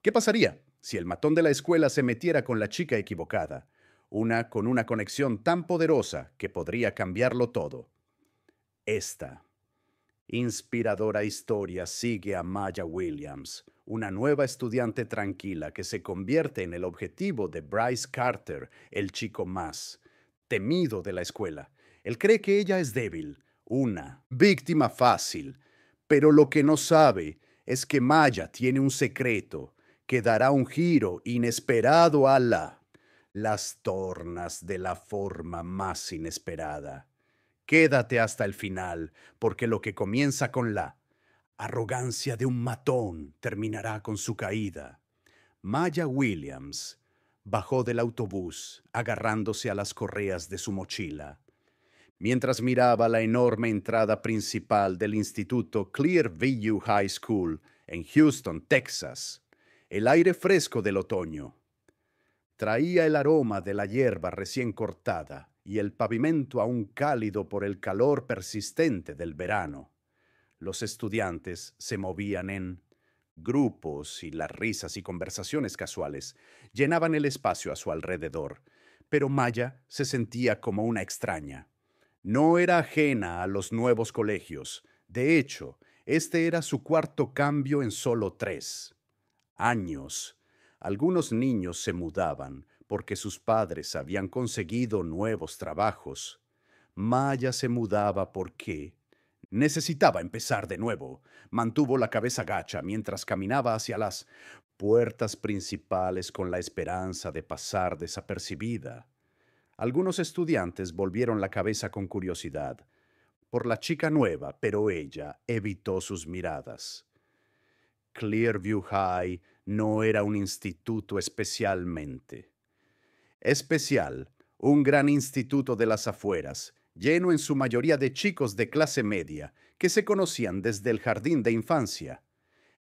¿Qué pasaría si el matón de la escuela se metiera con la chica equivocada? Una con una conexión tan poderosa que podría cambiarlo todo. Esta inspiradora historia sigue a Maya Williams, una nueva estudiante tranquila que se convierte en el objetivo de Bryce Carter, el chico más temido de la escuela. Él cree que ella es débil, una víctima fácil, pero lo que no sabe es que Maya tiene un secreto que dará un giro inesperado a las tornas de la forma más inesperada. Quédate hasta el final, porque lo que comienza con la arrogancia de un matón terminará con su caída. Maya Williams bajó del autobús agarrándose a las correas de su mochila. Mientras miraba la enorme entrada principal del instituto Clearview High School en Houston, Texas, el aire fresco del otoño traía el aroma de la hierba recién cortada y el pavimento aún cálido por el calor persistente del verano. Los estudiantes se movían en grupos y las risas y conversaciones casuales llenaban el espacio a su alrededor, pero Maya se sentía como una extraña. No era ajena a los nuevos colegios. De hecho, este era su cuarto cambio en solo 3 años. Algunos niños se mudaban porque sus padres habían conseguido nuevos trabajos. Maya se mudaba porque necesitaba empezar de nuevo. Mantuvo la cabeza gacha mientras caminaba hacia las puertas principales con la esperanza de pasar desapercibida. Algunos estudiantes volvieron la cabeza con curiosidad por la chica nueva, pero ella evitó sus miradas. Clearview High no era un instituto especialmente especial, un gran instituto de las afueras, lleno en su mayoría de chicos de clase media que se conocían desde el jardín de infancia.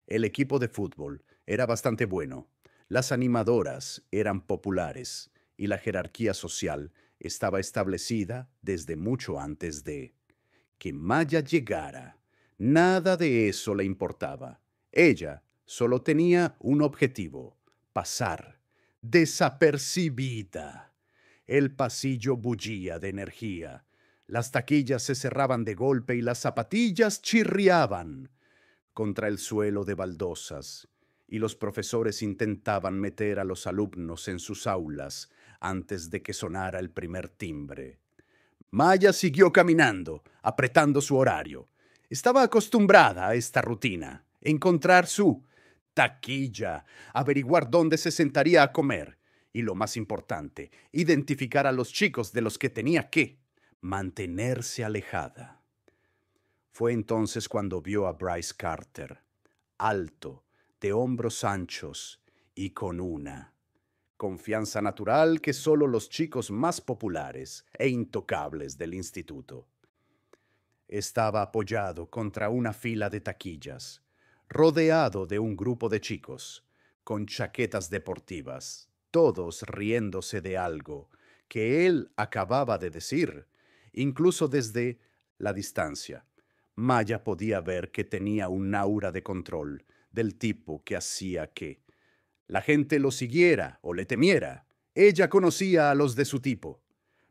El equipo de fútbol era bastante bueno, las animadoras eran populares y la jerarquía social estaba establecida desde mucho antes de que Maya llegara. Nada de eso le importaba. Ella solo tenía un objetivo: pasar desapercibida. El pasillo bullía de energía. Las taquillas se cerraban de golpe y las zapatillas chirriaban contra el suelo de baldosas, y los profesores intentaban meter a los alumnos en sus aulas antes de que sonara el primer timbre. Maya siguió caminando, apretando su horario. Estaba acostumbrada a esta rutina: encontrar su taquilla, averiguar dónde se sentaría a comer y, lo más importante, identificar a los chicos de los que tenía que mantenerse alejada. Fue entonces cuando vio a Bryce Carter, alto, de hombros anchos y con una confianza natural que solo los chicos más populares e intocables del instituto. Estaba apoyado contra una fila de taquillas, rodeado de un grupo de chicos, con chaquetas deportivas, todos riéndose de algo que él acababa de decir, incluso desde la distancia. Maya podía ver que tenía un aura de control, del tipo que hacía que la gente lo siguiera o le temiera. Ella conocía a los de su tipo.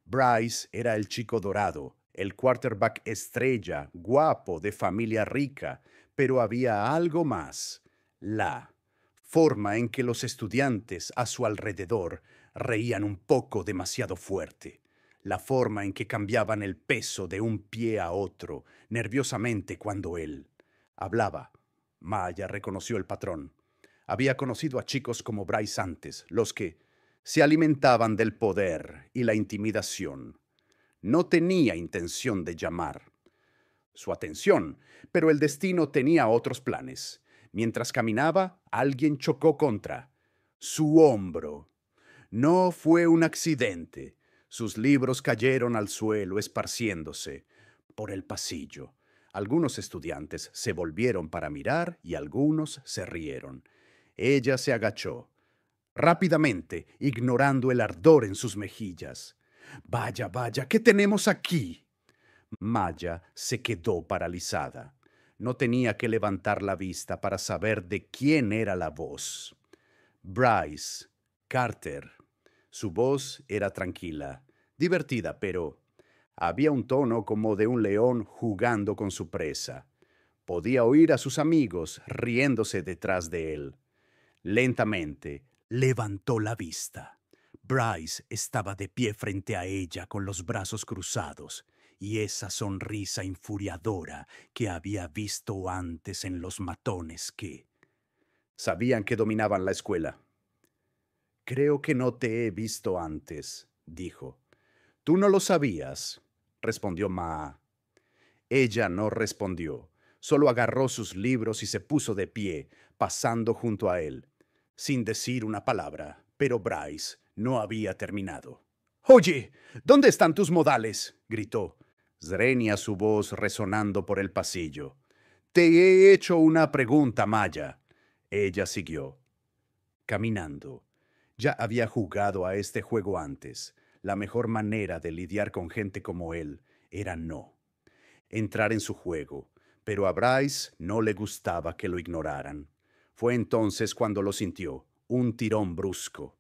Bryce era el chico dorado, el quarterback estrella, guapo, de familia rica, pero había algo más: la forma en que los estudiantes a su alrededor reían un poco demasiado fuerte, la forma en que cambiaban el peso de un pie a otro nerviosamente cuando él hablaba. Maya reconoció el patrón. Había conocido a chicos como Bryce antes, los que se alimentaban del poder y la intimidación. No tenía intención de llamar su atención, pero el destino tenía otros planes. Mientras caminaba, alguien chocó contra su hombro. No fue un accidente. Sus libros cayeron al suelo esparciéndose por el pasillo. Algunos estudiantes se volvieron para mirar y algunos se rieron. Ella se agachó rápidamente, ignorando el ardor en sus mejillas. Vaya, vaya, ¿qué tenemos aquí? Maya se quedó paralizada. No tenía que levantar la vista para saber de quién era la voz. Bryce Carter. Su voz era tranquila, divertida, pero había un tono como de un león jugando con su presa. Podía oír a sus amigos riéndose detrás de él. Lentamente levantó la vista. Bryce estaba de pie frente a ella con los brazos cruzados y esa sonrisa infuriadora que había visto antes en los matones que sabían que dominaban la escuela. Creo que no te he visto antes, dijo. Tú no lo sabías, respondió Ma. Ella no respondió, solo agarró sus libros y se puso de pie, pasando junto a él, sin decir una palabra, pero Bryce no había terminado. «Oye, ¿dónde están tus modales?», gritó. Zrenia, su voz resonando por el pasillo. «Te he hecho una pregunta, Maya». Ella siguió, caminando. Ya había jugado a este juego antes. La mejor manera de lidiar con gente como él era no entrar en su juego, pero a Bryce no le gustaba que lo ignoraran. Fue entonces cuando lo sintió, un tirón brusco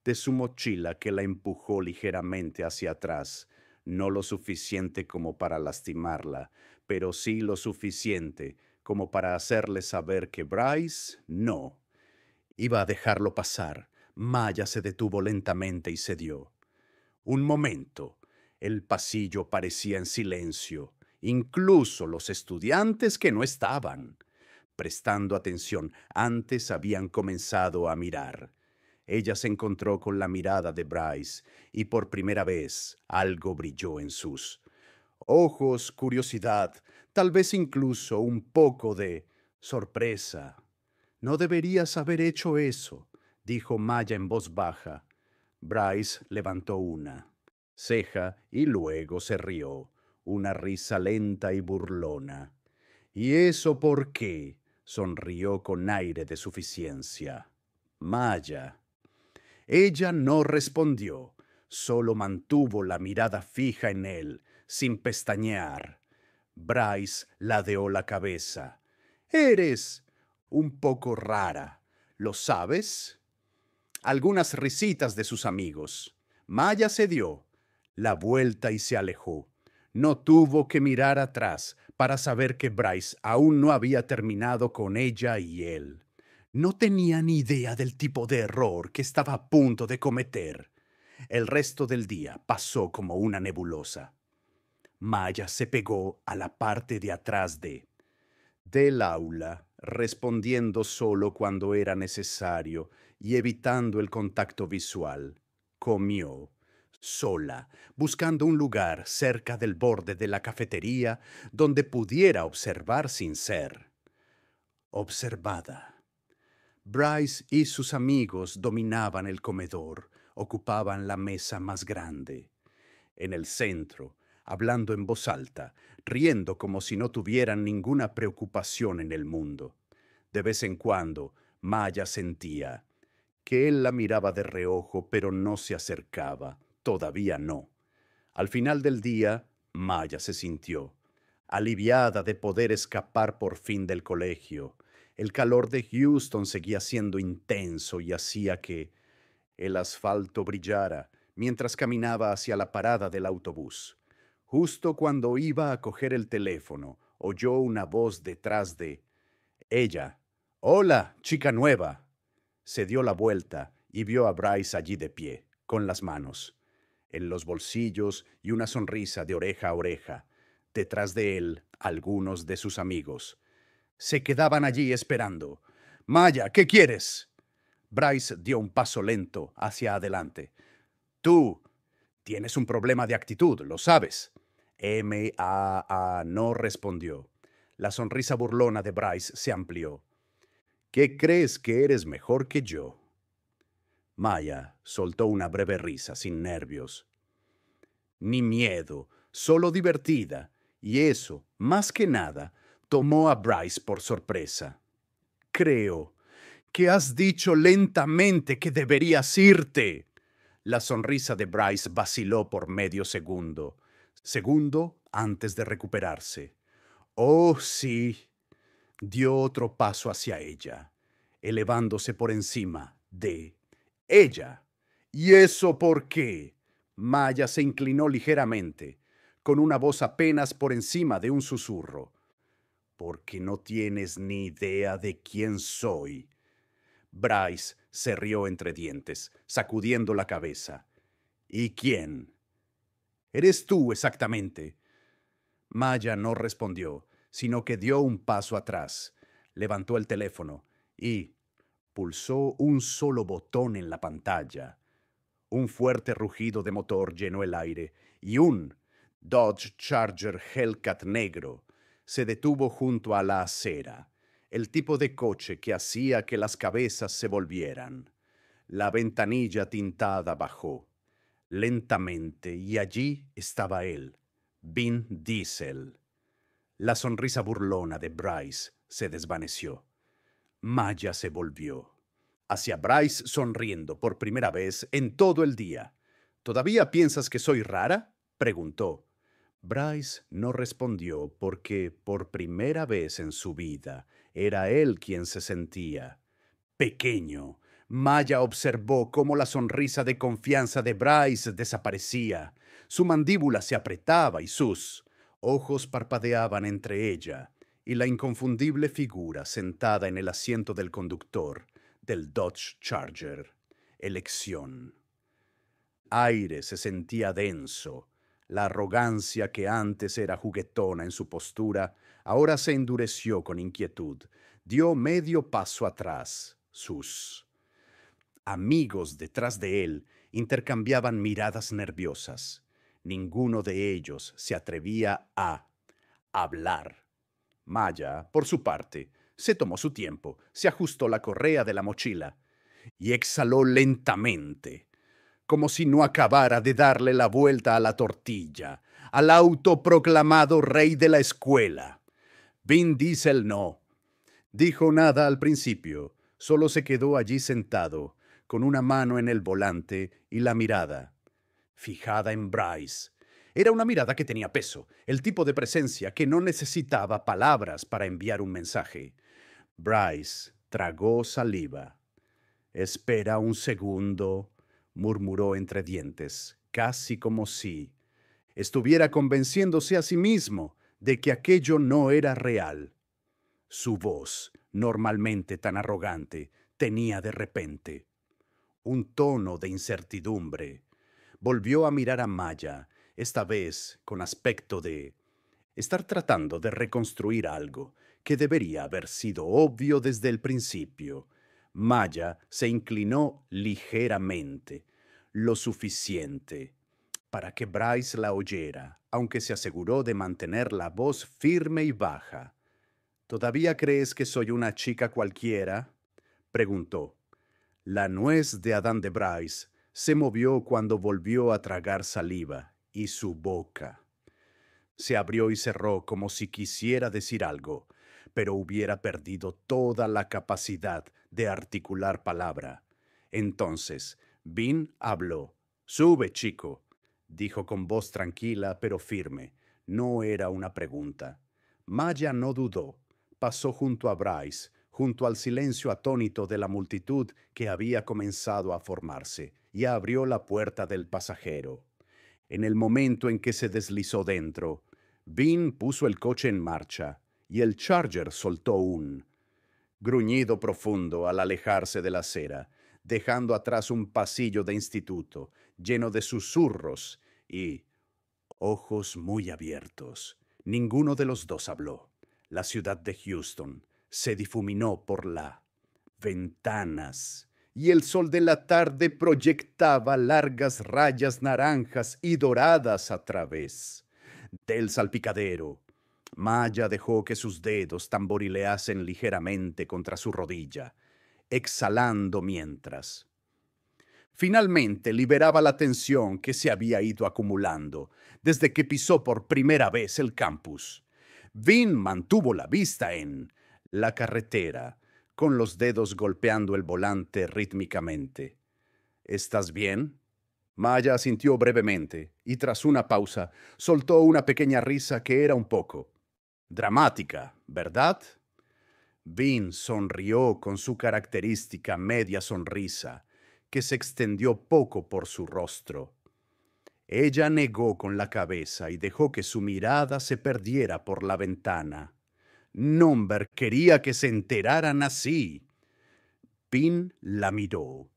de su mochila que la empujó ligeramente hacia atrás, no lo suficiente como para lastimarla, pero sí lo suficiente como para hacerle saber que Bryce no iba a dejarlo pasar. Maya se detuvo lentamente y cedió. Un momento, el pasillo parecía en silencio, incluso los estudiantes que no estaban prestando atención antes habían comenzado a mirar. Ella se encontró con la mirada de Bryce y por primera vez algo brilló en sus ojos, curiosidad, tal vez incluso un poco de sorpresa. «No deberías haber hecho eso», dijo Maya en voz baja. Bryce levantó una ceja y luego se rió, una risa lenta y burlona. «¿Y eso por qué?», sonrió con aire de suficiencia. Maya. Ella no respondió, solo mantuvo la mirada fija en él, sin pestañear. Bryce ladeó la cabeza. «Eres un poco rara, ¿lo sabes?». Algunas risitas de sus amigos. Maya se dio la vuelta y se alejó. No tuvo que mirar atrás para saber que Bryce aún no había terminado con ella y él. No tenía ni idea del tipo de error que estaba a punto de cometer. El resto del día pasó como una nebulosa. Maya se pegó a la parte de atrás del aula, respondiendo solo cuando era necesario y evitando el contacto visual. Comió sola, buscando un lugar cerca del borde de la cafetería donde pudiera observar sin ser observada. Bryce y sus amigos dominaban el comedor, ocupaban la mesa más grande. En el centro, hablando en voz alta, riendo como si no tuvieran ninguna preocupación en el mundo. De vez en cuando, Maya sentía que él la miraba de reojo, pero no se acercaba, todavía no. Al final del día, Maya se sintió aliviada de poder escapar por fin del colegio. El calor de Houston seguía siendo intenso y hacía que el asfalto brillara mientras caminaba hacia la parada del autobús. Justo cuando iba a coger el teléfono, oyó una voz detrás de ella. «Hola, chica nueva». Se dio la vuelta y vio a Bryce allí de pie, con las manos en los bolsillos y una sonrisa de oreja a oreja. Detrás de él, algunos de sus amigos. Se quedaban allí esperando. «Maya, ¿qué quieres?». Bryce dio un paso lento hacia adelante. «Tú tienes un problema de actitud, lo sabes». M.A.A. no respondió. La sonrisa burlona de Bryce se amplió. «¿Qué crees que eres mejor que yo?». Maya soltó una breve risa sin nervios. Ni miedo, solo divertida, y eso, más que nada, tomó a Bryce por sorpresa. «Creo que has dicho lentamente que deberías irte». La sonrisa de Bryce vaciló por medio segundo antes de recuperarse. «Oh, sí». Dio otro paso hacia ella, elevándose por encima, ¿Dónde? Ella. ¿Y eso por qué? Maya se inclinó ligeramente, con una voz apenas por encima de un susurro. Porque no tienes ni idea de quién soy. Bryce se rió entre dientes, sacudiendo la cabeza. ¿Y quién? Eres tú, exactamente. Maya no respondió, sino que dio un paso atrás, levantó el teléfono y pulsó un solo botón en la pantalla. Un fuerte rugido de motor llenó el aire y un Dodge Charger Hellcat negro se detuvo junto a la acera, el tipo de coche que hacía que las cabezas se volvieran. La ventanilla tintada bajó lentamente y allí estaba él, Vin Diesel. La sonrisa burlona de Bryce se desvaneció. Maya se volvió hacia Bryce sonriendo por primera vez en todo el día. ¿Todavía piensas que soy rara?, preguntó. Bryce no respondió porque por primera vez en su vida era él quien se sentía pequeño. Maya observó cómo la sonrisa de confianza de Bryce desaparecía. Su mandíbula se apretaba y sus ojos parpadeaban entre ella y la inconfundible figura sentada en el asiento del conductor del Dodge Charger. Elección. Aire se sentía denso. La arrogancia que antes era juguetona en su postura, ahora se endureció con inquietud. Dio medio paso atrás. Sus amigos detrás de él intercambiaban miradas nerviosas. Ninguno de ellos se atrevía a hablar. Maya, por su parte, se tomó su tiempo, se ajustó la correa de la mochila y exhaló lentamente, como si no acabara de darle la vuelta a la tortilla, al autoproclamado rey de la escuela. Vin Diesel no dijo nada al principio, solo se quedó allí sentado, con una mano en el volante y la mirada fijada en Bryce. Era una mirada que tenía peso, el tipo de presencia que no necesitaba palabras para enviar un mensaje. Bryce tragó saliva. Espera un segundo, murmuró entre dientes, casi como si estuviera convenciéndose a sí mismo de que aquello no era real. Su voz, normalmente tan arrogante, tenía de repente un tono de incertidumbre. Volvió a mirar a Maya, esta vez con aspecto de estar tratando de reconstruir algo que debería haber sido obvio desde el principio. Maya se inclinó ligeramente, lo suficiente para que Bryce la oyera, aunque se aseguró de mantener la voz firme y baja. ¿Todavía crees que soy una chica cualquiera?, preguntó. La nuez de Adán de Bryce se movió cuando volvió a tragar saliva, y su boca se abrió y cerró como si quisiera decir algo, pero hubiera perdido toda la capacidad de articular palabra. Entonces, Vin habló. «Sube, chico», dijo con voz tranquila pero firme. No era una pregunta. Maya no dudó. Pasó junto a Bryce, junto al silencio atónito de la multitud que había comenzado a formarse, y abrió la puerta del pasajero. En el momento en que se deslizó dentro, Vin puso el coche en marcha y el Charger soltó un gruñido profundo al alejarse de la acera, dejando atrás un pasillo de instituto lleno de susurros y ojos muy abiertos. Ninguno de los dos habló. La ciudad de Houston se difuminó por las ventanas y el sol de la tarde proyectaba largas rayas naranjas y doradas a través del salpicadero. Maya dejó que sus dedos tamborileasen ligeramente contra su rodilla, exhalando mientras. Finalmente liberaba la tensión que se había ido acumulando desde que pisó por primera vez el campus. Vin mantuvo la vista en la carretera, con los dedos golpeando el volante rítmicamente. ¿Estás bien? Maya asintió brevemente y tras una pausa soltó una pequeña risa que era un poco dramática, ¿verdad? Bean sonrió con su característica media sonrisa, que se extendió poco por su rostro. Ella negó con la cabeza y dejó que su mirada se perdiera por la ventana. Nomber quería que se enteraran así. Bean la miró.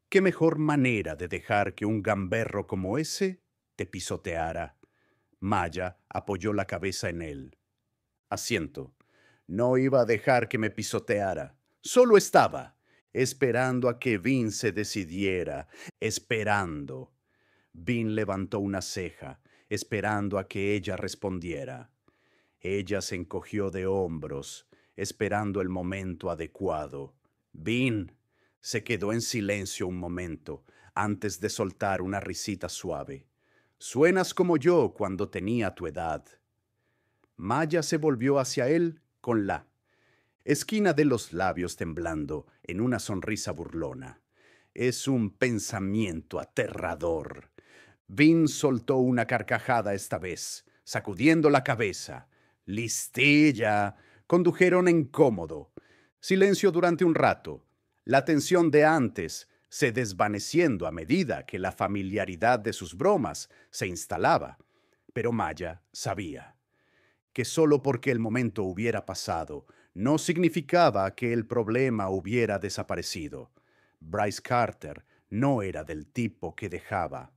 ¿Qué mejor manera de dejar que un gamberro como ese te pisoteara? Maya apoyó la cabeza en él. Asiento. No iba a dejar que me pisoteara. Solo estaba esperando a que Bean se decidiera, esperando. Bean levantó una ceja, esperando a que ella respondiera. Ella se encogió de hombros, esperando el momento adecuado. Bean se quedó en silencio un momento, antes de soltar una risita suave. Suenas como yo cuando tenía tu edad. Maya se volvió hacia él con la esquina de los labios temblando en una sonrisa burlona. Es un pensamiento aterrador. Bean soltó una carcajada esta vez, sacudiendo la cabeza. Listilla. Condujeron incómodo. Silencio durante un rato. La tensión de antes se desvaneciendo a medida que la familiaridad de sus bromas se instalaba. Pero Maya sabía que solo porque el momento hubiera pasado no significaba que el problema hubiera desaparecido. Bryce Carter no era del tipo que dejaba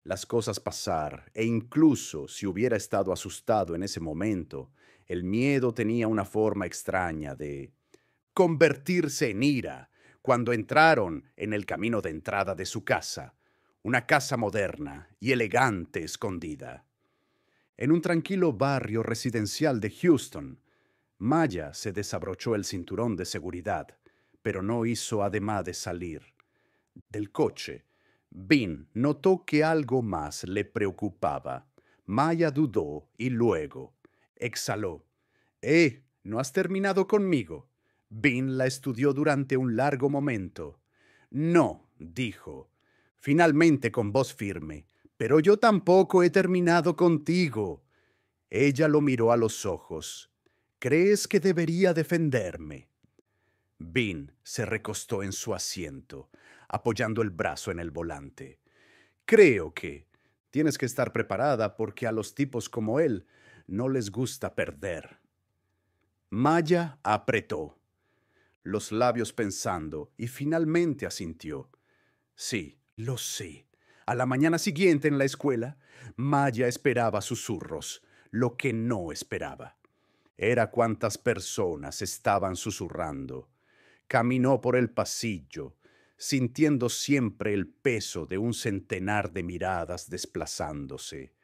las cosas pasar, e incluso si hubiera estado asustado en ese momento, el miedo tenía una forma extraña de convertirse en ira cuando entraron en el camino de entrada de su casa, una casa moderna y elegante escondida. En un tranquilo barrio residencial de Houston, Maya se desabrochó el cinturón de seguridad, pero no hizo ademán de salir del coche. Bean notó que algo más le preocupaba. Maya dudó y luego exhaló. ¿No has terminado conmigo? Bean la estudió durante un largo momento. No, dijo, finalmente con voz firme, pero yo tampoco he terminado contigo. Ella lo miró a los ojos. ¿Crees que debería defenderme? Bean se recostó en su asiento, apoyando el brazo en el volante. Creo que tienes que estar preparada porque a los tipos como él no les gusta perder. Maya apretó los labios pensando y finalmente asintió. Sí, lo sé. A la mañana siguiente en la escuela, Maya esperaba susurros, lo que no esperaba era cuántas personas estaban susurrando. Caminó por el pasillo, sintiendo siempre el peso de un centenar de miradas desplazándose.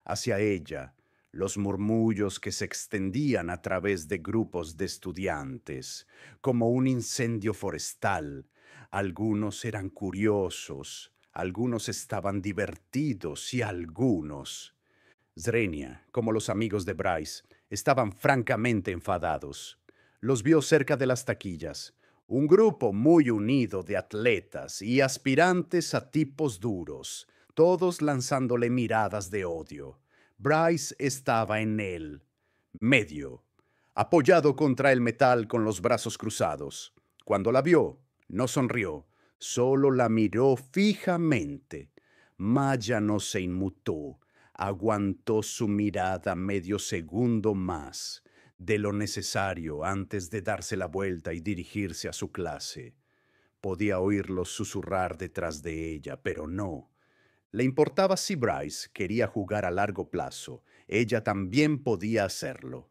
Hacia ella, los murmullos que se extendían a través de grupos de estudiantes, como un incendio forestal. Algunos eran curiosos, algunos estaban divertidos y algunos... Zrenia, como los amigos de Bryce, estaban francamente enfadados. Los vio cerca de las taquillas, un grupo muy unido de atletas y aspirantes a tipos duros, todos lanzándole miradas de odio. Bryce estaba en el medio, apoyado contra el metal con los brazos cruzados. Cuando la vio, no sonrió, solo la miró fijamente. Maya no se inmutó, aguantó su mirada medio segundo más de lo necesario antes de darse la vuelta y dirigirse a su clase. Podía oírlos susurrar detrás de ella, pero no. Le importaba si Bryce quería jugar a largo plazo. Ella también podía hacerlo.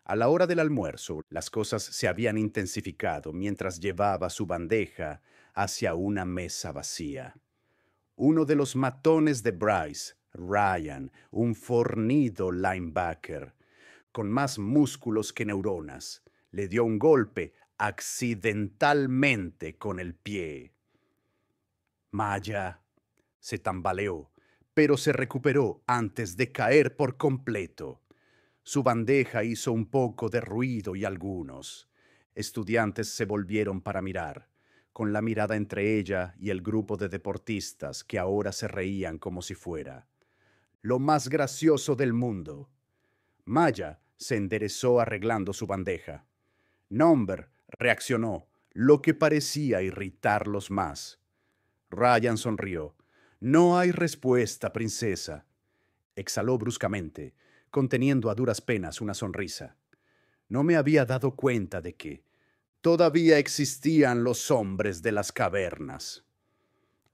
A la hora del almuerzo, las cosas se habían intensificado mientras llevaba su bandeja hacia una mesa vacía. Uno de los matones de Bryce, Ryan, un fornido linebacker, con más músculos que neuronas, le dio un golpe accidentalmente con el pie. Maya se tambaleó, pero se recuperó antes de caer por completo. Su bandeja hizo un poco de ruido y algunos estudiantes se volvieron para mirar, con la mirada entre ella y el grupo de deportistas que ahora se reían como si fuera lo más gracioso del mundo. Maya se enderezó arreglando su bandeja. Nombre reaccionó, lo que parecía irritarlos más. Ryan sonrió. No hay respuesta, princesa. Exhaló bruscamente, conteniendo a duras penas una sonrisa. No me había dado cuenta de que todavía existían los hombres de las cavernas.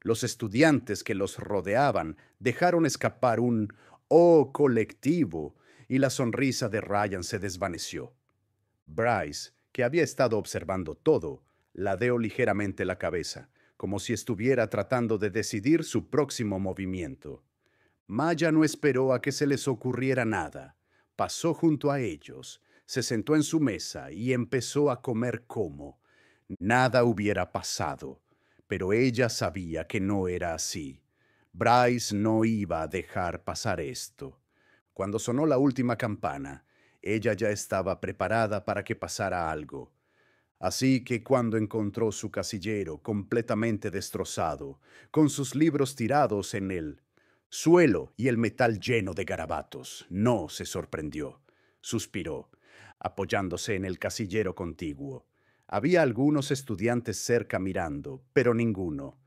Los estudiantes que los rodeaban dejaron escapar un "oh" colectivo y la sonrisa de Ryan se desvaneció. Bryce, que había estado observando todo, ladeó ligeramente la cabeza, como si estuviera tratando de decidir su próximo movimiento. Maya no esperó a que se les ocurriera nada. Pasó junto a ellos, se sentó en su mesa y empezó a comer como nada hubiera pasado. Pero ella sabía que no era así. Bryce no iba a dejar pasar esto. Cuando sonó la última campana, ella ya estaba preparada para que pasara algo. Así que cuando encontró su casillero completamente destrozado, con sus libros tirados en el suelo y el metal lleno de garabatos, no se sorprendió. Suspiró, apoyándose en el casillero contiguo. Había algunos estudiantes cerca mirando, pero ninguno.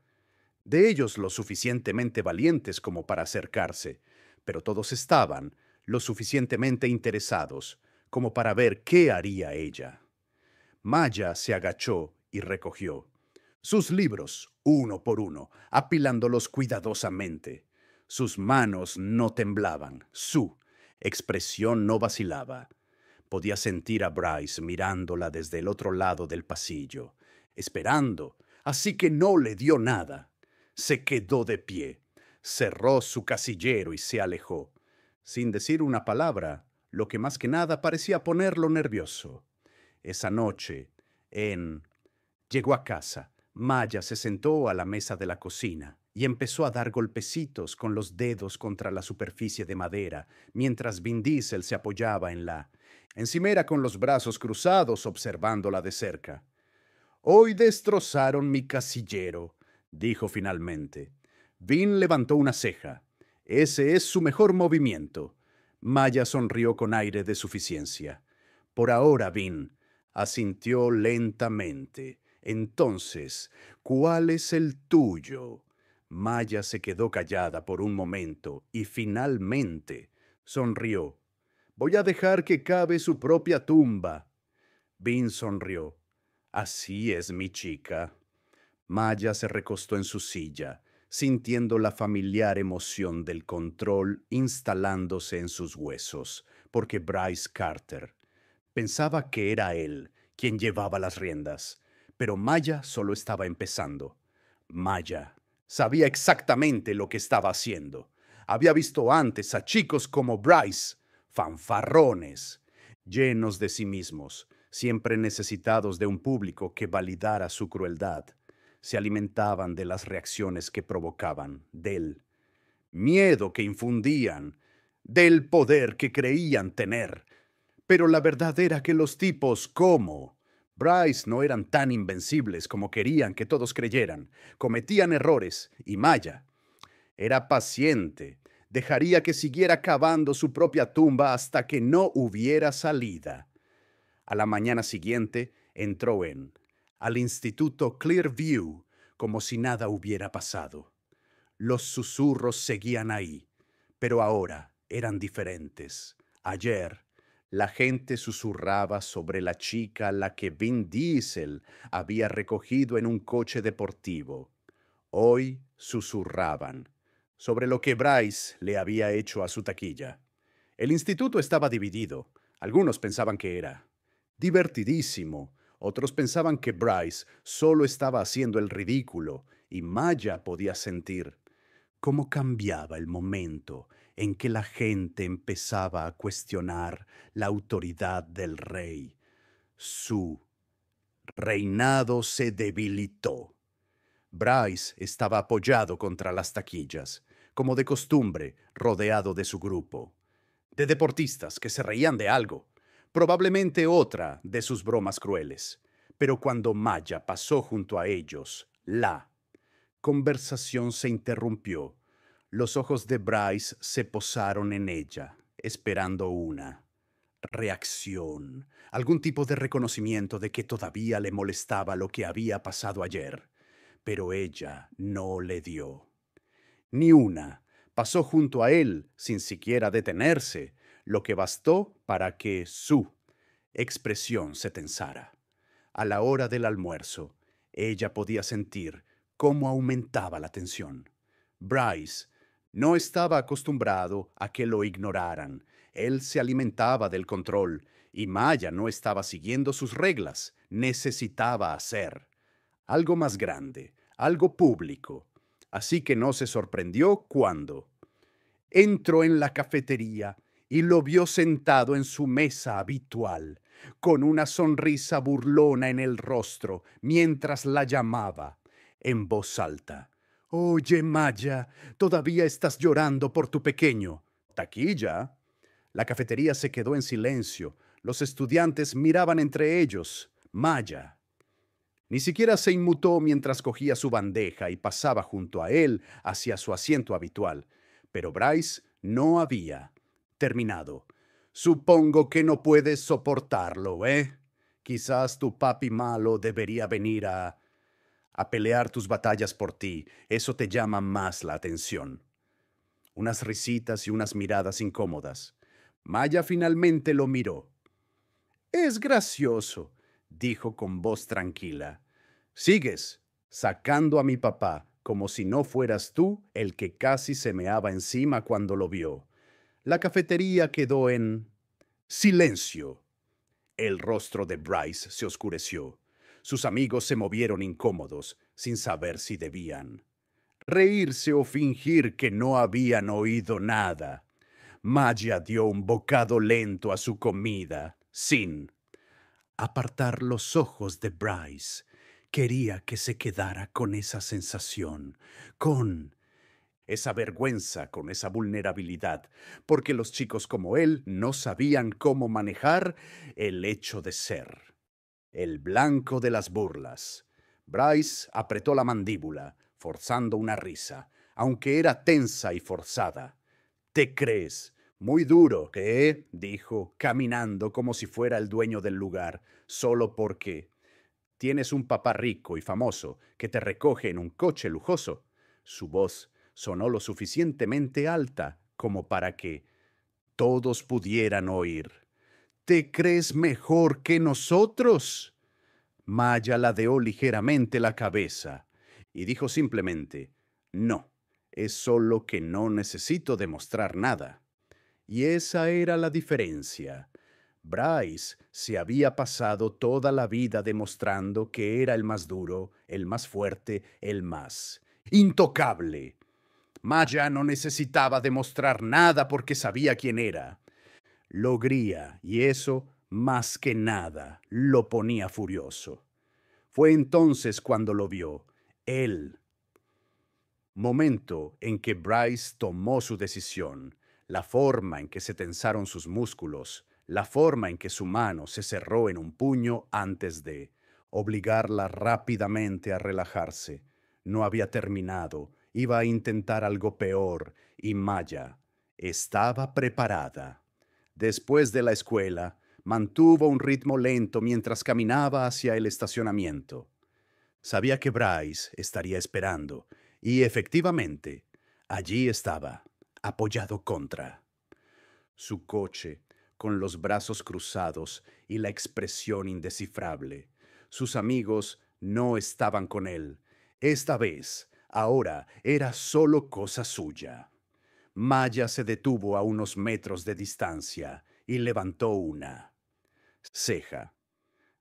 De ellos lo suficientemente valientes como para acercarse, pero todos estaban lo suficientemente interesados como para ver qué haría ella. Maya se agachó y recogió sus libros, uno por uno, apilándolos cuidadosamente. Sus manos no temblaban, su expresión no vacilaba. Podía sentir a Bryce mirándola desde el otro lado del pasillo, esperando, así que no le dio nada. Se quedó de pie, cerró su casillero y se alejó, sin decir una palabra, lo que más que nada parecía ponerlo nervioso. Esa noche, llegó a casa. Maya se sentó a la mesa de la cocina y empezó a dar golpecitos con los dedos contra la superficie de madera, mientras Vin Diesel se apoyaba en la encimera con los brazos cruzados observándola de cerca. Hoy destrozaron mi casillero, dijo finalmente. Vin levantó una ceja. Ese es su mejor movimiento. Maya sonrió con aire de suficiencia. Por ahora, Vin, asintió lentamente. Entonces, ¿cuál es el tuyo? Maya se quedó callada por un momento y finalmente sonrió. Voy a dejar que cabe su propia tumba. Vin sonrió. Así es, mi chica. Maya se recostó en su silla, sintiendo la familiar emoción del control instalándose en sus huesos, porque Bryce Carter pensaba que era él quien llevaba las riendas, pero Maya solo estaba empezando. Maya sabía exactamente lo que estaba haciendo. Había visto antes a chicos como Bryce, fanfarrones, llenos de sí mismos, siempre necesitados de un público que validara su crueldad. Se alimentaban de las reacciones que provocaban, del miedo que infundían, del poder que creían tener. Pero la verdad era que los tipos como Bryce no eran tan invencibles como querían que todos creyeran. Cometían errores y Maya era paciente. Dejaría que siguiera cavando su propia tumba hasta que no hubiera salida. A la mañana siguiente entró al Instituto Clearview como si nada hubiera pasado. Los susurros seguían ahí, pero ahora eran diferentes. Ayer, la gente susurraba sobre la chica a la que Vin Diesel había recogido en un coche deportivo. Hoy susurraban sobre lo que Bryce le había hecho a su taquilla. El instituto estaba dividido. Algunos pensaban que era divertidísimo. Otros pensaban que Bryce solo estaba haciendo el ridículo y Maya podía sentir cómo cambiaba el momento en que la gente empezaba a cuestionar la autoridad del rey. Su reinado se debilitó. Bryce estaba apoyado contra las taquillas, como de costumbre, rodeado de su grupo, de deportistas que se reían de algo, probablemente otra de sus bromas crueles. Pero cuando Maya pasó junto a ellos, la conversación se interrumpió. Los ojos de Bryce se posaron en ella, esperando una reacción, algún tipo de reconocimiento de que todavía le molestaba lo que había pasado ayer. Pero ella no le dio. Ni una. Pasó junto a él sin siquiera detenerse, lo que bastó para que su expresión se tensara. A la hora del almuerzo, ella podía sentir cómo aumentaba la tensión. Bryce no estaba acostumbrado a que lo ignoraran. Él se alimentaba del control y Maya no estaba siguiendo sus reglas. Necesitaba hacer algo más grande, algo público. Así que no se sorprendió cuando entró en la cafetería y lo vio sentado en su mesa habitual, con una sonrisa burlona en el rostro, mientras la llamaba en voz alta. Oye, Maya, todavía estás llorando por tu pequeño. ¿Taquilla? La cafetería se quedó en silencio. Los estudiantes miraban entre ellos. Maya ni siquiera se inmutó mientras cogía su bandeja y pasaba junto a él hacia su asiento habitual. Pero Bryce no había terminado. Supongo que no puedes soportarlo, ¿eh? Quizás tu papi malo debería venir a pelear tus batallas por ti. Eso te llama más la atención. Unas risitas y unas miradas incómodas. Maya finalmente lo miró. Es gracioso, dijo con voz tranquila. Sigues sacando a mi papá como si no fueras tú el que casi se meaba encima cuando lo vio. La cafetería quedó en silencio. El rostro de Bryce se oscureció. Sus amigos se movieron incómodos, sin saber si debían reírse o fingir que no habían oído nada. Maya dio un bocado lento a su comida, sin apartar los ojos de Bryce. Quería que se quedara con esa sensación, con esa vergüenza, con esa vulnerabilidad, porque los chicos como él no sabían cómo manejar el hecho de ser el blanco de las burlas. Bryce apretó la mandíbula, forzando una risa, aunque era tensa y forzada. ¿Te crees? Muy duro, ¿qué? Dijo, caminando como si fuera el dueño del lugar, solo porque tienes un papá rico y famoso que te recoge en un coche lujoso. Su voz sonó lo suficientemente alta como para que todos pudieran oír. ¿Te crees mejor que nosotros? Maya ladeó ligeramente la cabeza y dijo simplemente, no, es solo que no necesito demostrar nada. Y esa era la diferencia. Bryce se había pasado toda la vida demostrando que era el más duro, el más fuerte, el más intocable. Maya no necesitaba demostrar nada porque sabía quién era. Lo gría, y eso, más que nada, lo ponía furioso. Fue entonces cuando lo vio, él, momento en que Bryce tomó su decisión, la forma en que se tensaron sus músculos, la forma en que su mano se cerró en un puño antes de obligarla rápidamente a relajarse. No había terminado, iba a intentar algo peor, y Maya estaba preparada. Después de la escuela, mantuvo un ritmo lento mientras caminaba hacia el estacionamiento. Sabía que Bryce estaría esperando, y efectivamente, allí estaba, apoyado contra su coche, con los brazos cruzados y la expresión indescifrable. Sus amigos no estaban con él. Esta vez, ahora, era solo cosa suya. Maya se detuvo a unos metros de distancia y levantó una ceja.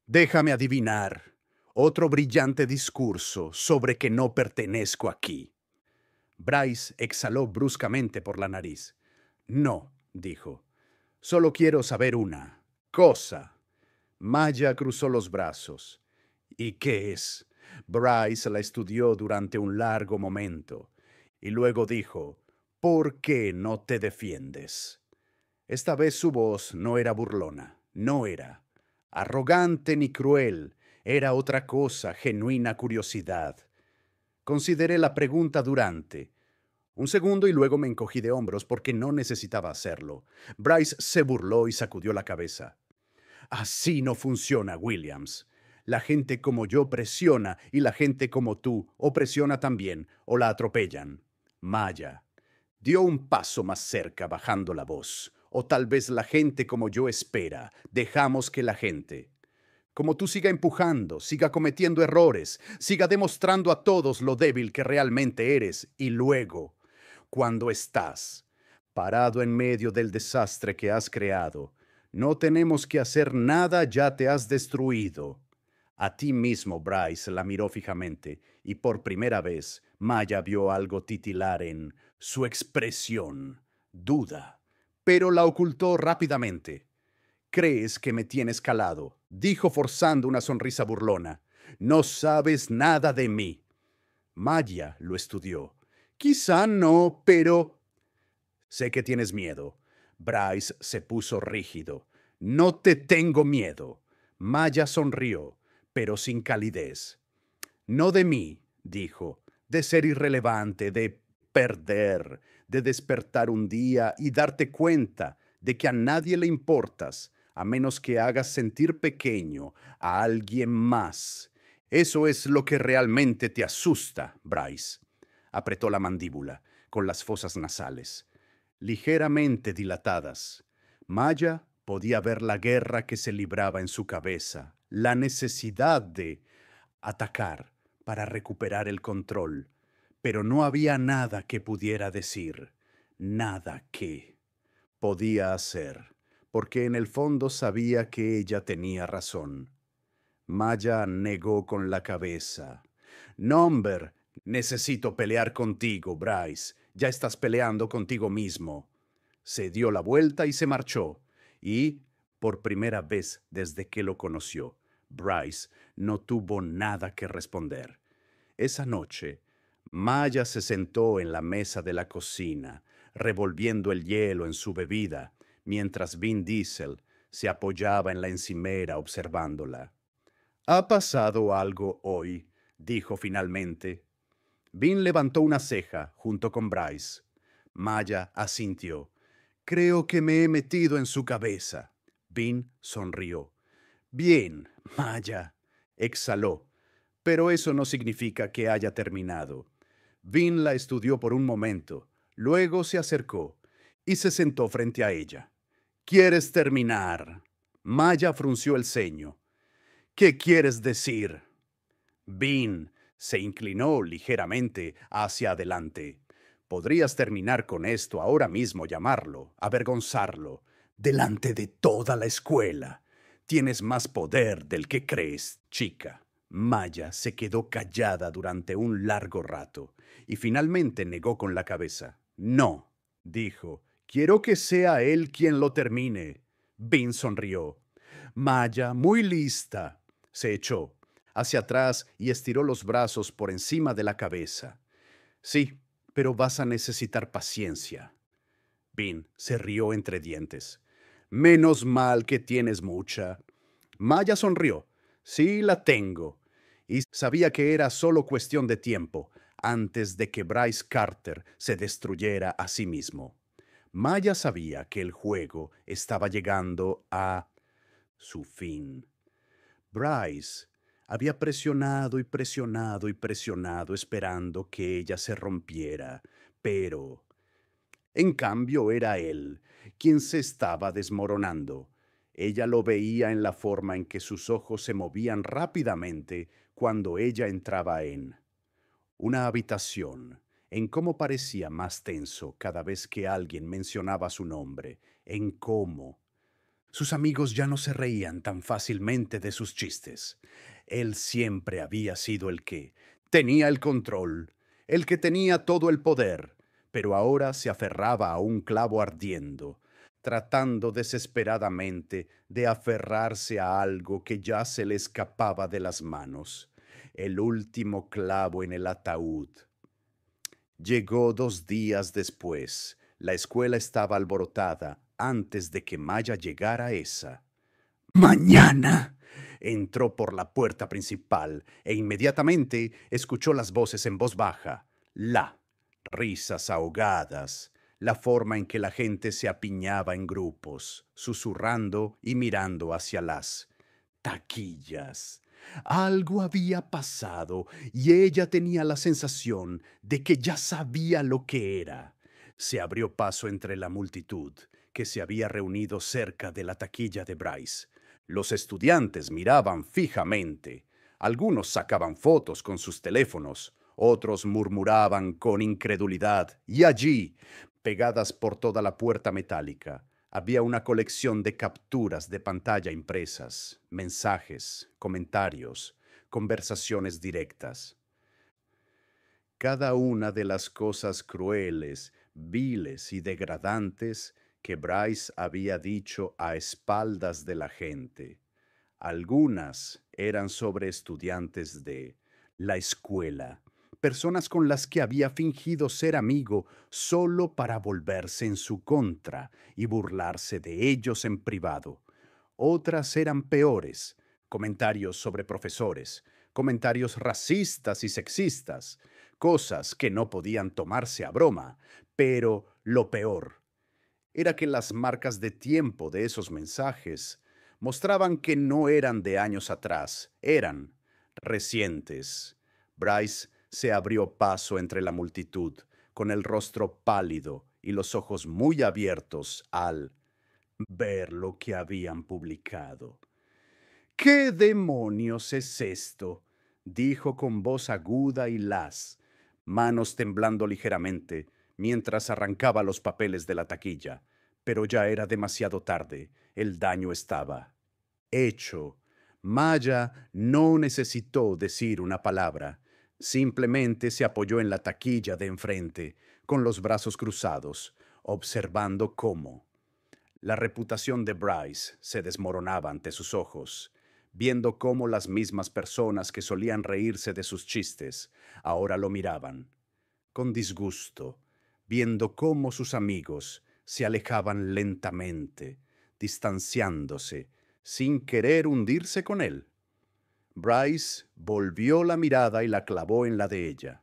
Déjame adivinar. Otro brillante discurso sobre que no pertenezco aquí. Bryce exhaló bruscamente por la nariz. No, dijo. Solo quiero saber una cosa. Maya cruzó los brazos. ¿Y qué es? Bryce la estudió durante un largo momento y luego dijo, ¿por qué no te defiendes? Esta vez su voz no era burlona, no era arrogante ni cruel, era otra cosa, genuina curiosidad. Consideré la pregunta durante Un segundo y luego me encogí de hombros porque no necesitaba hacerlo. Bryce se burló y sacudió la cabeza. Así no funciona, Williams. La gente como yo presiona y la gente como tú o presiona también o la atropellan. Maya dio un paso más cerca bajando la voz. O tal vez la gente como yo espera. Dejamos que la gente como tú siga empujando, siga cometiendo errores, siga demostrando a todos lo débil que realmente eres y luego, cuando estás parado en medio del desastre que has creado, no tenemos que hacer nada, ya te has destruido. A ti mismo, Bryce la miró fijamente y por primera vez Maya vio algo titilar en su expresión, duda, pero la ocultó rápidamente. Crees que me tienes calado, dijo forzando una sonrisa burlona. No sabes nada de mí. Maya lo estudió. Quizá no, pero... Sé que tienes miedo. Bryce se puso rígido. No te tengo miedo. Maya sonrió, pero sin calidez. No de mí, dijo, de ser irrelevante, de perder, de despertar un día y darte cuenta de que a nadie le importas, a menos que hagas sentir pequeño a alguien más. Eso es lo que realmente te asusta, Bryce. Apretó la mandíbula, con las fosas nasales, ligeramente dilatadas. Maya podía ver la guerra que se libraba en su cabeza, la necesidad de atacar para recuperar el control, pero no había nada que pudiera decir, nada que podía hacer, porque en el fondo sabía que ella tenía razón. Maya negó con la cabeza. No, hombre, necesito pelear contigo, Bryce. Ya estás peleando contigo mismo. Se dio la vuelta y se marchó. Y, por primera vez desde que lo conoció, Bryce no tuvo nada que responder. Esa noche, Maya se sentó en la mesa de la cocina, revolviendo el hielo en su bebida, mientras Vin Diesel se apoyaba en la encimera observándola. «Ha pasado algo hoy», dijo finalmente. Vin levantó una ceja junto con Bryce. Maya asintió. «Creo que me he metido en su cabeza». Vin sonrió. «Bien, Maya», exhaló. «Pero eso no significa que haya terminado». Vin la estudió por un momento, luego se acercó y se sentó frente a ella. «¿Quieres terminar?» Maya frunció el ceño. «¿Qué quieres decir?» Vin se inclinó ligeramente hacia adelante. «Podrías terminar con esto ahora mismo, llamarlo, avergonzarlo, delante de toda la escuela. Tienes más poder del que crees, chica». Maya se quedó callada durante un largo rato y finalmente negó con la cabeza. «No», dijo, «quiero que sea él quien lo termine». Vin sonrió. Maya, muy lista, se echó hacia atrás y estiró los brazos por encima de la cabeza. «Sí, pero vas a necesitar paciencia». Vin se rió entre dientes. «Menos mal que tienes mucha». Maya sonrió. «Sí, la tengo». Y sabía que era solo cuestión de tiempo antes de que Bryce Carter se destruyera a sí mismo. Maya sabía que el juego estaba llegando a su fin. Bryce había presionado y presionado y presionado esperando que ella se rompiera, pero en cambio era él quien se estaba desmoronando. Ella lo veía en la forma en que sus ojos se movían rápidamente cuando ella entraba en una habitación, en cómo parecía más tenso cada vez que alguien mencionaba su nombre, en cómo sus amigos ya no se reían tan fácilmente de sus chistes. Él siempre había sido el que tenía el control, el que tenía todo el poder, pero ahora se aferraba a un clavo ardiendo, tratando desesperadamente de aferrarse a algo que ya se le escapaba de las manos. El último clavo en el ataúd. Llegó 2 días después. La escuela estaba alborotada antes de que Maya llegara a esa. «¡Mañana!» Entró por la puerta principal e inmediatamente escuchó las voces en voz baja. Risas ahogadas, la forma en que la gente se apiñaba en grupos, susurrando y mirando hacia las taquillas. Algo había pasado y ella tenía la sensación de que ya sabía lo que era. Se abrió paso entre la multitud que se había reunido cerca de la taquilla de Bryce. Los estudiantes miraban fijamente. Algunos sacaban fotos con sus teléfonos, otros murmuraban con incredulidad, y allí, pegadas por toda la puerta metálica, había una colección de capturas de pantalla impresas, mensajes, comentarios, conversaciones directas. Cada una de las cosas crueles, viles y degradantes que Bryce había dicho a espaldas de la gente. Algunas eran sobre estudiantes de la escuela, personas con las que había fingido ser amigo solo para volverse en su contra y burlarse de ellos en privado. Otras eran peores, comentarios sobre profesores, comentarios racistas y sexistas, cosas que no podían tomarse a broma, pero lo peor era que las marcas de tiempo de esos mensajes mostraban que no eran de años atrás, eran recientes. Bryce se abrió paso entre la multitud, con el rostro pálido y los ojos muy abiertos al ver lo que habían publicado. ¿Qué demonios es esto?, dijo con voz aguda y las manos temblando ligeramente, mientras arrancaba los papeles de la taquilla. Pero ya era demasiado tarde. El daño estaba hecho. Maya no necesitó decir una palabra. Simplemente se apoyó en la taquilla de enfrente, con los brazos cruzados, observando cómo la reputación de Bryce se desmoronaba ante sus ojos, viendo cómo las mismas personas que solían reírse de sus chistes ahora lo miraban con disgusto, viendo cómo sus amigos se alejaban lentamente, distanciándose, sin querer hundirse con él. Bryce volvió la mirada y la clavó en la de ella.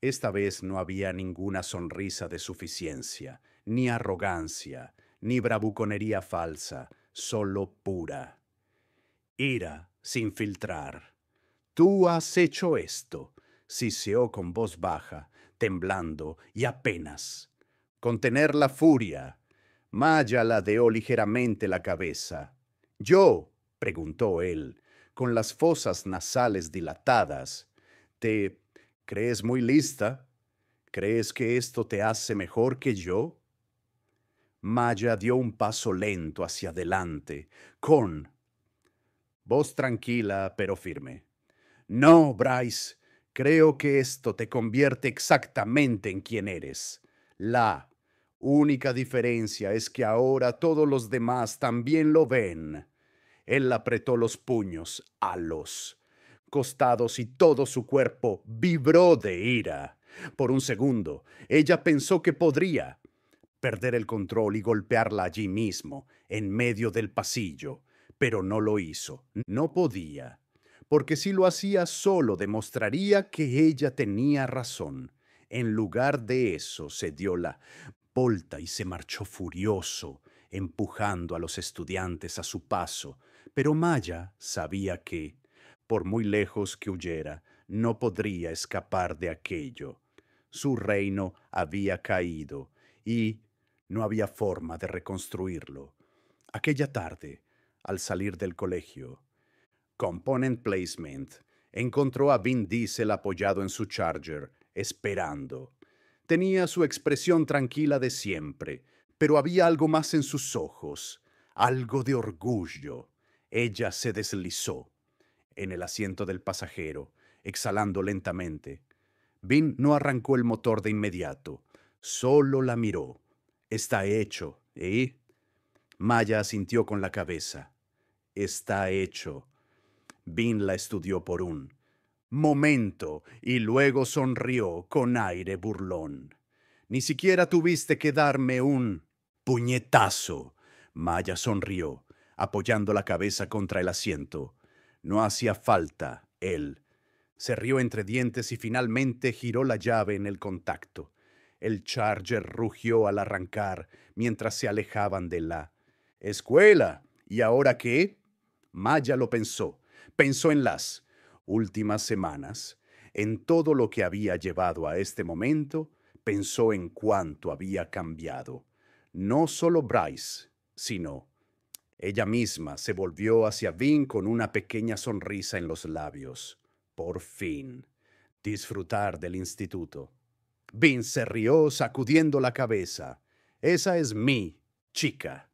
Esta vez no había ninguna sonrisa de suficiencia, ni arrogancia, ni bravuconería falsa, solo pura ira sin filtrar. Tú has hecho esto, siseó con voz baja, temblando y apenas contener la furia. Maya ladeó ligeramente la cabeza. ¿Yo?, preguntó él, con las fosas nasales dilatadas. ¿Te crees muy lista? ¿Crees que esto te hace mejor que yo? Maya dio un paso lento hacia adelante, con voz tranquila pero firme. No, Bryce, creo que esto te convierte exactamente en quien eres. La única diferencia es que ahora todos los demás también lo ven. Él apretó los puños a los costados y todo su cuerpo vibró de ira. Por un segundo, ella pensó que podría perder el control y golpearla allí mismo, en medio del pasillo, pero no lo hizo. No podía, porque si lo hacía solo demostraría que ella tenía razón. En lugar de eso, se dio la volta y se marchó furioso, empujando a los estudiantes a su paso. Pero Maya sabía que, por muy lejos que huyera, no podría escapar de aquello. Su reino había caído y no había forma de reconstruirlo. Aquella tarde, al salir del colegio, Component Placement encontró a Vin Diesel apoyado en su Charger, esperando. Tenía su expresión tranquila de siempre, pero había algo más en sus ojos, algo de orgullo. Ella se deslizó en el asiento del pasajero, exhalando lentamente. Vin no arrancó el motor de inmediato, solo la miró. Está hecho, ¿eh? Maya asintió con la cabeza. Está hecho. Vin la estudió por un momento y luego sonrió con aire burlón. Ni siquiera tuviste que darme un puñetazo. Maya sonrió, apoyando la cabeza contra el asiento. No hacía falta él. Se rió entre dientes y finalmente giró la llave en el contacto. El Charger rugió al arrancar mientras se alejaban de la escuela. ¿Y ahora qué? Maya lo pensó. Pensó en las últimas semanas, en todo lo que había llevado a este momento, pensó en cuánto había cambiado. No solo Bryce, sino ella misma. Se volvió hacia Vin con una pequeña sonrisa en los labios. Por fin, disfrutar del instituto. Vin se rió sacudiendo la cabeza. Esa es mi chica.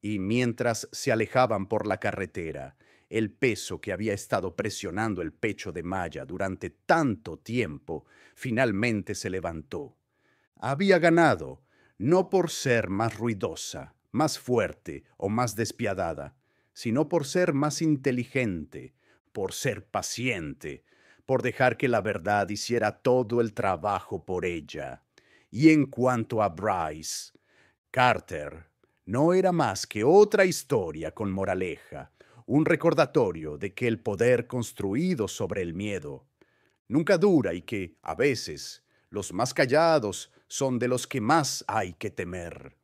Y mientras se alejaban por la carretera, el peso que había estado presionando el pecho de Maya durante tanto tiempo finalmente se levantó. Había ganado, no por ser más ruidosa, más fuerte o más despiadada, sino por ser más inteligente, por ser paciente, por dejar que la verdad hiciera todo el trabajo por ella. Y en cuanto a Bryce, Carter no era más que otra historia con moraleja, un recordatorio de que el poder construido sobre el miedo nunca dura y que, a veces, los más callados son de los que más hay que temer.